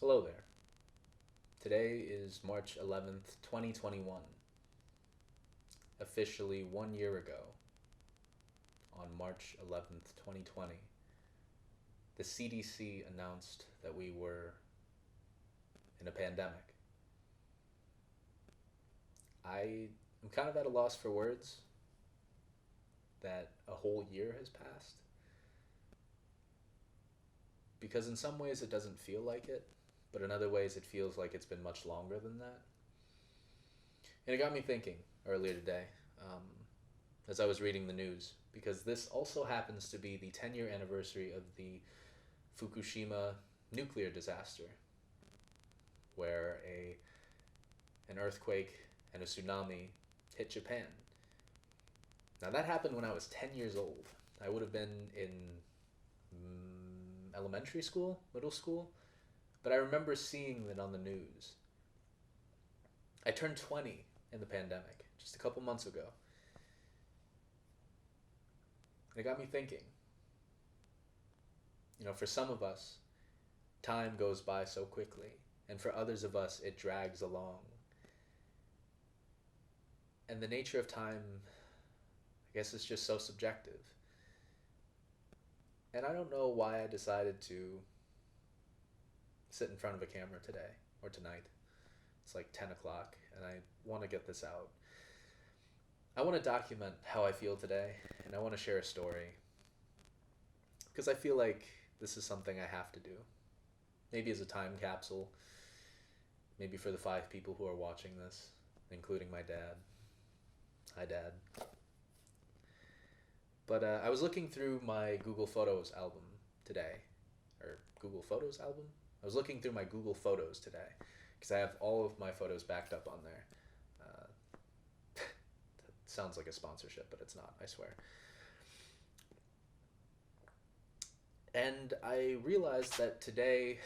Hello there. Today is March 11th, 2021. Officially 1 year ago, on March 11th, 2020, the CDC announced that we were in a pandemic. I am kind of at a loss for words that a whole year has passed because in some ways it doesn't feel like it, but in other ways it feels like it's been much longer than that. And it got me thinking earlier today um, as I was reading the news because this also happens to be the 10-year anniversary of the Fukushima nuclear disaster, where an earthquake and a tsunami hit Japan. Now that happened when I was 10 years old. I would have been in elementary school, middle school, but I remember seeing it on the news. I turned 20 in the pandemic just a couple months ago. And it got me thinking. For some of us, time goes by so quickly, and for others of us, it drags along. And the nature of time, I guess, is just so subjective. And I don't know why I decided to sit in front of a camera today or tonight. It's like 10 o'clock, and I want to get this out. I want to document how I feel today, and I want to share a story. Because I feel like this is something I have to do. Maybe as a time capsule, maybe for the 5 people who are watching this, including my dad. Hi, Dad. But I was looking through my Google Photos album today. Or Google Photos album? I was looking through my Google Photos today because I have all of my photos backed up on there. That sounds like a sponsorship, but it's not, I swear. And I realized that today,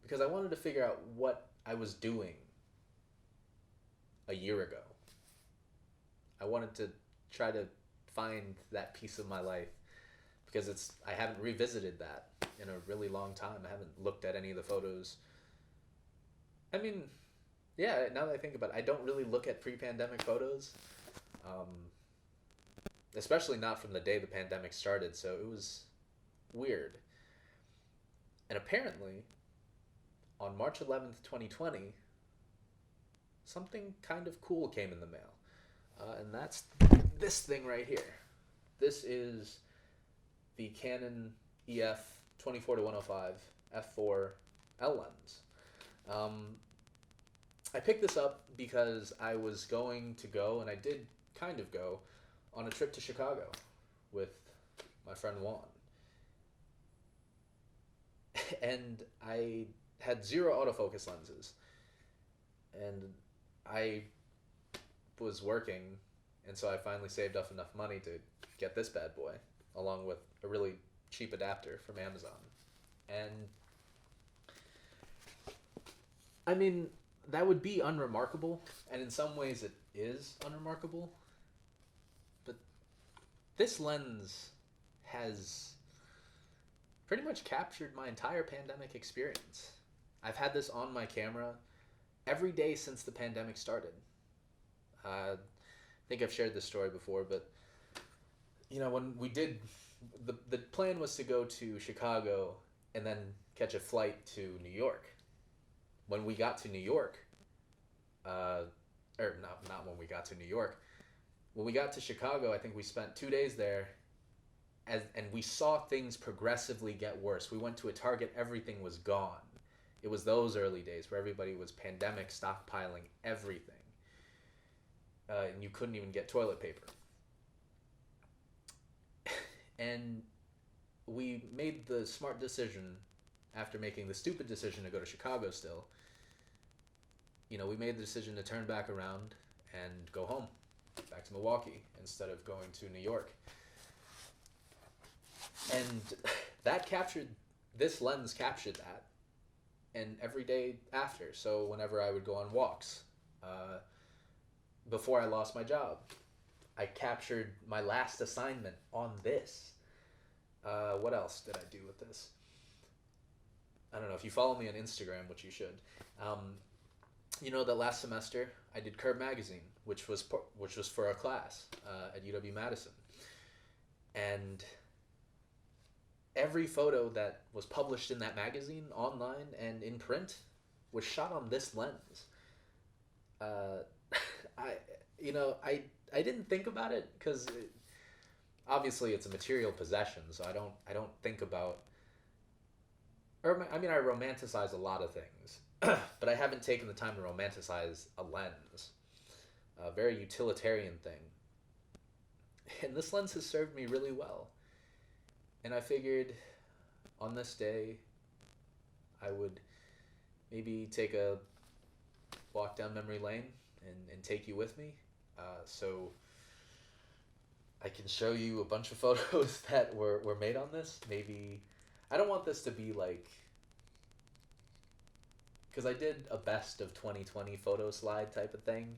because I wanted to figure out what I was doing a year ago, I wanted to try to find that piece of my life because I haven't revisited that in a really long time. I haven't looked at any of the photos. I mean, yeah, now that I think about it, I don't really look at pre-pandemic photos, um, especially not from the day the pandemic started. So it was weird. And apparently, on March 11th, 2020, something kind of cool came in the mail. And that's this thing right here. This is the Canon EF 24 to 105 f4 L lens. Um, I picked this up because I was going to go, and I did kind of go, on a trip to Chicago with my friend Juan. And I had zero autofocus lenses. And I was working, and so I finally saved up enough money to get this bad boy, along with a really cheap adapter from Amazon. And I mean, that would be unremarkable, and in some ways it is unremarkable, but this lens has pretty much captured my entire pandemic experience. I've had this on my camera every day since the pandemic started. I think I've shared this story before, but when we did, the plan was to go to Chicago and then catch a flight to New York. When we got to New York, uh, or not when we got to New York, when we got to Chicago, I think we spent 2 days there, and we saw things progressively get worse. We went to a Target, everything was gone. It was those early days where everybody was pandemic stockpiling everything. And you couldn't even get toilet paper. And we made the smart decision, after making the stupid decision to go to Chicago still, we made the decision to turn back around and go home, back to Milwaukee, instead of going to New York. And this lens captured that, and every day after. So whenever I would go on walks, before I lost my job, I captured my last assignment on this. What else did I do with this? I don't know if you follow me on Instagram, which you should. Um, you know that last semester I did Curb Magazine, which was for a class at UW Madison, and every photo that was published in that magazine, online and in print, was shot on this lens. Uh, I I didn't think about it because obviously it's a material possession, so I don't think about, or I mean I romanticize a lot of things, but I haven't taken the time to romanticize a lens, a very utilitarian thing. And this lens has served me really well. And I figured on this day I would maybe take a walk down memory lane and take you with me. So I can show you a bunch of photos that were made on this. Maybe I don't want this to be like, because I did a best of 2020 photo slide type of thing.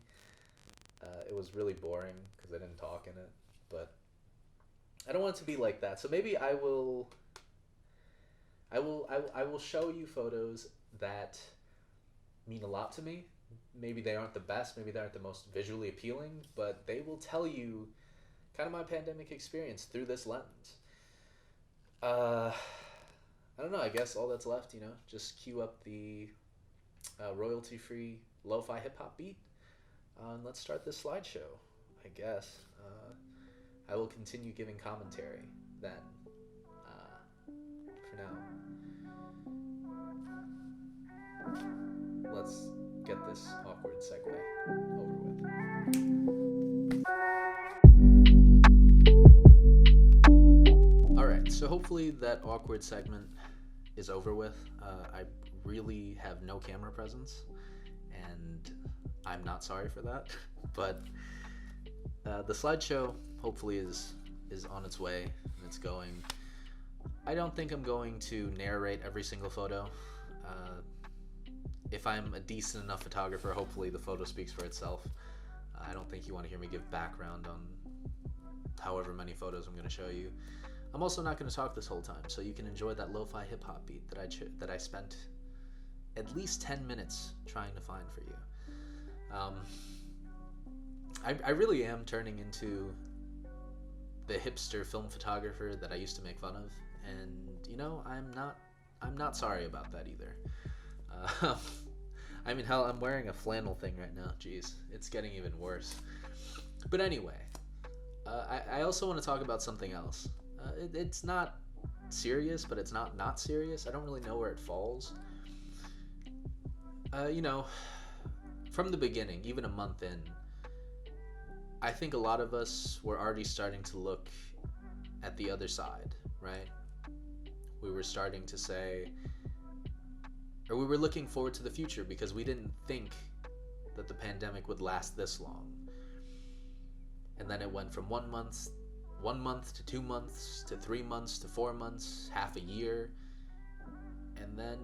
It was really boring because I didn't talk in it, but I don't want it to be like that. So maybe I will show you photos that mean a lot to me. Maybe they aren't the best, maybe they aren't the most visually appealing, but they will tell you kind of my pandemic experience through this lens. Uh, I don't know. I guess all that's left, just cue up the royalty-free lo-fi hip-hop beat, and let's start this slideshow. I guess I will continue giving commentary then. For now, let's get this awkward segue over with. All right, so hopefully that awkward segment is over with. I really have no camera presence, and I'm not sorry for that. But the slideshow hopefully is on its way, and it's going. I don't think I'm going to narrate every single photo. If I'm a decent enough photographer, hopefully the photo speaks for itself. I don't think you want to hear me give background on however many photos I'm going to show you. I'm also not going to talk this whole time, so you can enjoy that lo-fi hip-hop beat that I spent at least 10 minutes trying to find for you. I really am turning into the hipster film photographer that I used to make fun of, and I'm not sorry about that either. I mean, hell, I'm wearing a flannel thing right now. Jeez, it's getting even worse. But anyway, I also want to talk about something else. It's not serious, but it's not serious. I don't really know where it falls. From the beginning, even a month in, I think a lot of us were already starting to look at the other side, right? We were starting to say, or we were looking forward to the future because we didn't think that the pandemic would last this long. And then it went from 1 month to 2 months to 3 months to 4 months, half a year, and then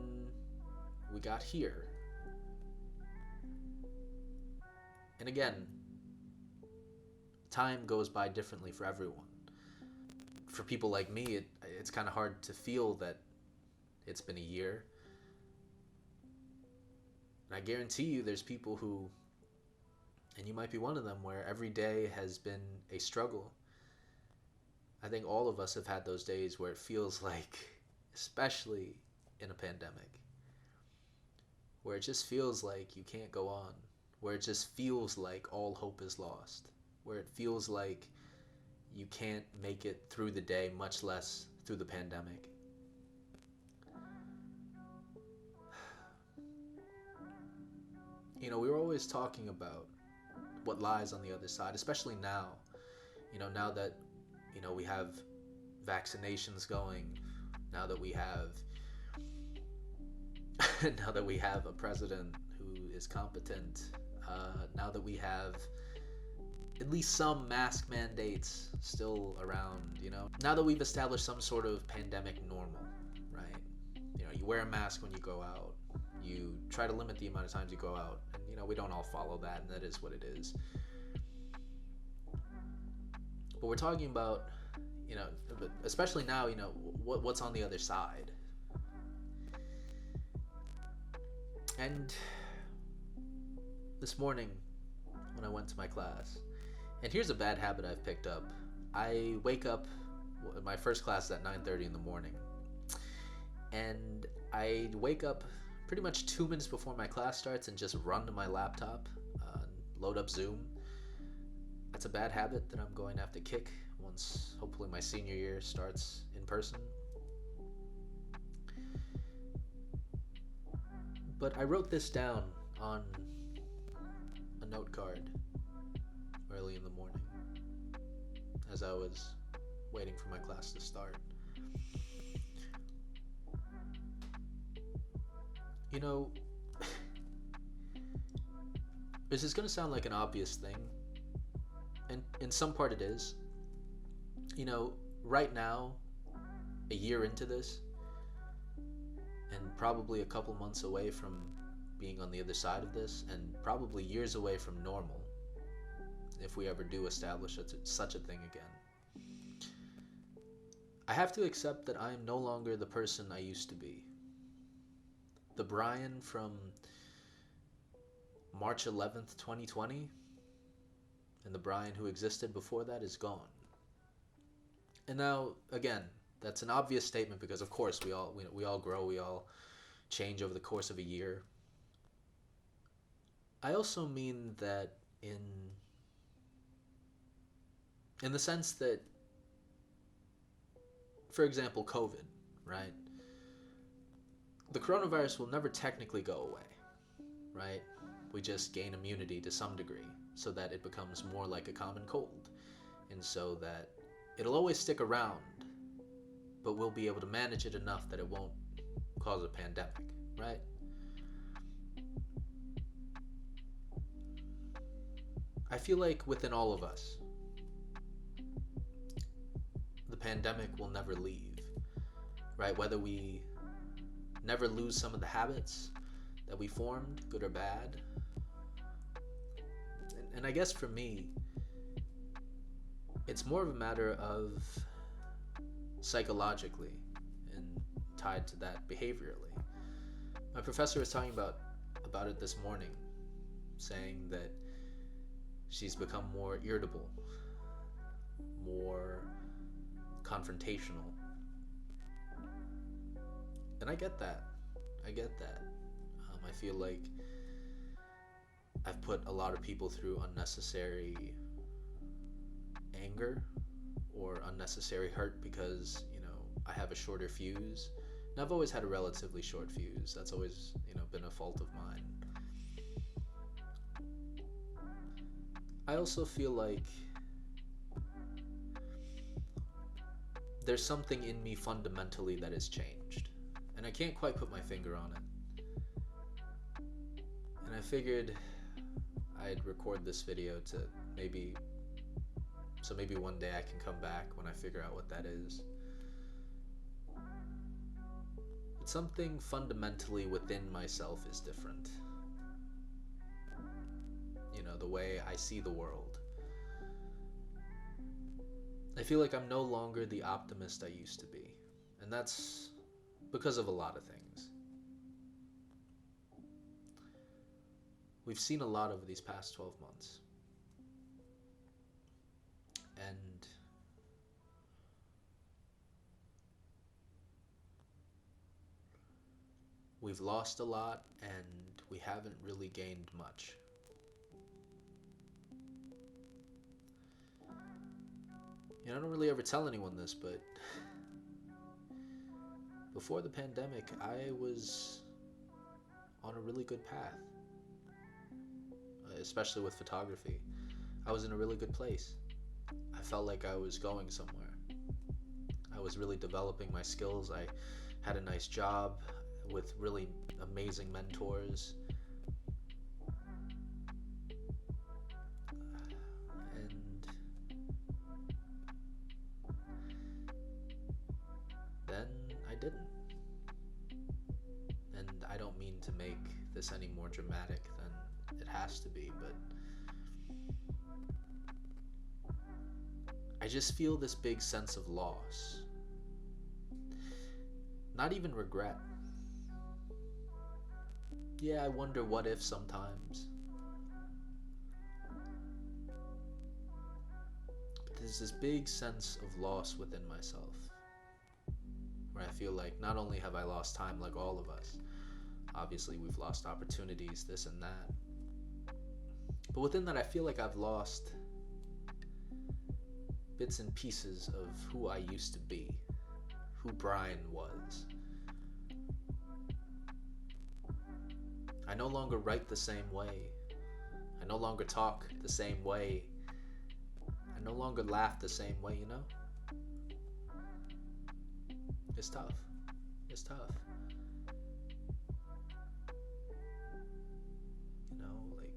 we got here. And again, time goes by differently for everyone. For people like me, it's kind of hard to feel that it's been a year. And I guarantee you there's people who, and you might be one of them, where every day has been a struggle. I think all of us have had those days where it feels like, especially in a pandemic, where it just feels like you can't go on, where it just feels like all hope is lost, where it feels like you can't make it through the day, much less through the pandemic. We were always talking about what lies on the other side, especially now. Now that, we have vaccinations going, now that we have now that we have a president who is competent, now that we have at least some mask mandates still around, now that we've established some sort of pandemic normal, right? You wear a mask when you go out, you try to limit the amount of times you go out, and we don't all follow that, and that is what it is. But we're talking about, especially now, what's on the other side. And this morning, when I went to my class, and here's a bad habit I've picked up. I wake up, my first class is at 9:30 in the morning, and I wake up pretty much 2 minutes before my class starts and just run to my laptop, load up Zoom. That's a bad habit that I'm going to have to kick once hopefully my senior year starts in person. But I wrote this down on a note card early in the morning as I was waiting for my class to start. You know, this is going to sound like an obvious thing, and in some part it is. You know, right now, a year into this, and probably a couple months away from being on the other side of this, and probably years away from normal, if we ever do establish such a thing again, I have to accept that I am no longer the person I used to be. The Brian from March 11th, 2020, and the Brian who existed before that is gone. And now, again, that's an obvious statement because, of course, we all grow, we all change over the course of a year. I also mean that in the sense that, for example, COVID, right? The coronavirus will never technically go away, right? We just gain immunity to some degree so that it becomes more like a common cold, and so that it'll always stick around, but we'll be able to manage it enough that it won't cause a pandemic, right? I feel like within all of us, the pandemic will never leave, right? Whether we never lose some of the habits that we formed, good or bad. And I guess for me, it's more of a matter of psychologically and tied to that behaviorally. My professor was talking about it this morning, saying that she's become more irritable, more confrontational. And I get that. I feel like I've put a lot of people through unnecessary anger or unnecessary hurt because, I have a shorter fuse. And I've always had a relatively short fuse. That's always, been a fault of mine. I also feel like there's something in me fundamentally that has changed. And I can't quite put my finger on it. And I figured I'd record this video to maybe one day I can come back when I figure out what that is. But something fundamentally within myself is different. The way I see the world. I feel like I'm no longer the optimist I used to be. And that's because of a lot of things. We've seen a lot over these past 12 months. And we've lost a lot, and we haven't really gained much. I don't really ever tell anyone this, but before the pandemic, I was on a really good path, especially with photography. I was in a really good place. I felt like I was going somewhere. I was really developing my skills. I had a nice job with really amazing mentors. Then I didn't. And I don't mean to make this any more dramatic than it has to be, but I just feel this big sense of loss. Not even regret. Yeah, I wonder what if sometimes. But there's this big sense of loss within myself, where I feel like not only have I lost time like all of us, obviously we've lost opportunities, this and that, but within that I feel like I've lost bits and pieces of who I used to be, who Brian was. I no longer write the same way. I no longer talk the same way. I no longer laugh the same way, you know? It's tough. It's tough. You know, like,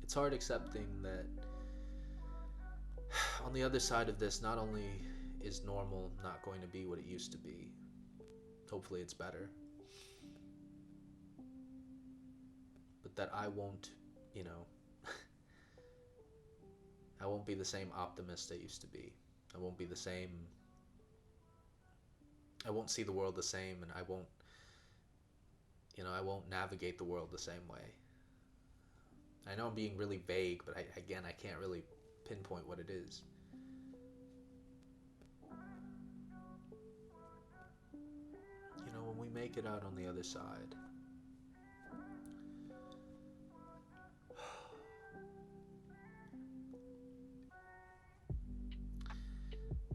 it's hard accepting that on the other side of this, not only is normal not going to be what it used to be, hopefully it's better, but that I won't, you know, I won't be the same optimist I used to be. I won't be the same. I won't see the world the same, and I won't, you know, I won't navigate the world the same way. I know I'm being really vague, but again, I can't really pinpoint what it is. You know, when we make it out on the other side,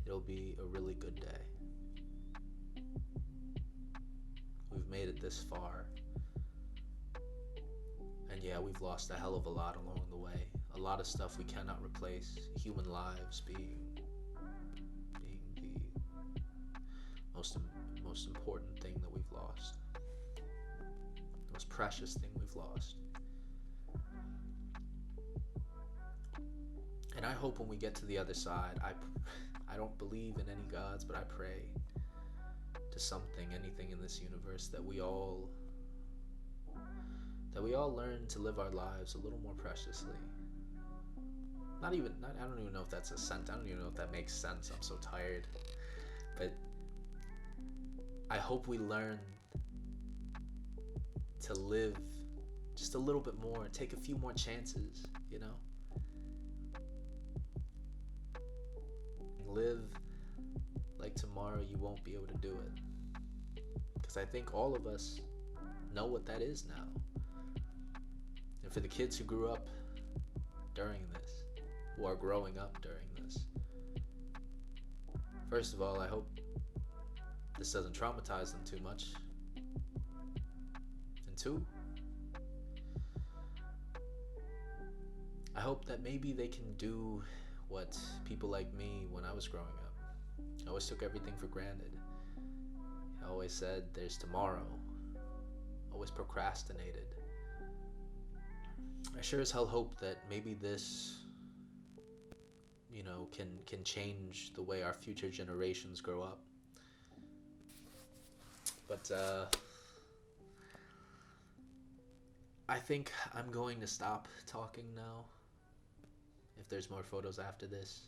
it'll be a really good day. We've made it this far. And yeah, we've lost a hell of a lot along the way. A lot of stuff we cannot replace. Human lives being the most important thing that we've lost. The most precious thing we've lost. And I hope when we get to the other side, I don't believe in any gods, but I pray to something, anything in this universe, that we all learn to live our lives a little more preciously. I don't even know if that's a sense. I don't even know if that makes sense. I'm so tired. But I hope we learn to live just a little bit more, take a few more chances, you know? Live like tomorrow you won't be able to do it. Because I think all of us know what that is now. And for the kids who grew up during this, who are growing up during this, first of all, I hope this doesn't traumatize them too much. And two, I hope that maybe they can do what people like me when I was growing up. I always took everything for granted. I always said there's tomorrow. Always procrastinated. I sure as hell hope that maybe this, you know, can change the way our future generations grow up. But I think I'm going to stop talking now. If there's more photos after this,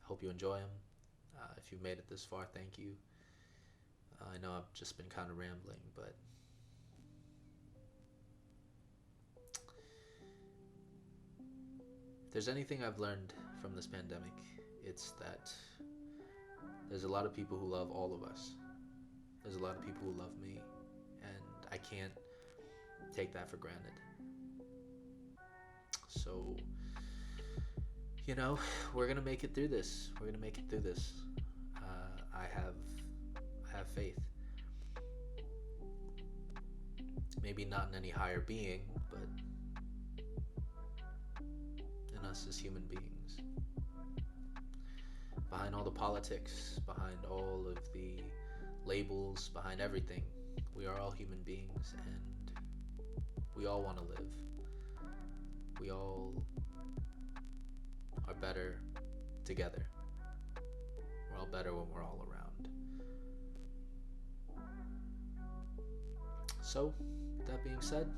I hope you enjoy them. If you've made it this far, thank you. I know I've just been kind of rambling, but if there's anything I've learned from this pandemic, it's that there's a lot of people who love all of us. There's a lot of people who love me, and I can't take that for granted. So, you know, we're gonna make it through this. We're gonna make it through this. I have faith. Maybe not in any higher being, but in us as human beings. Behind all the politics, behind all of the labels, behind everything, we are all human beings, and we all want to live. We all are better together. We're all better when we're all around. So, with that being said,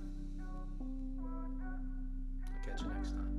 I'll catch you next time.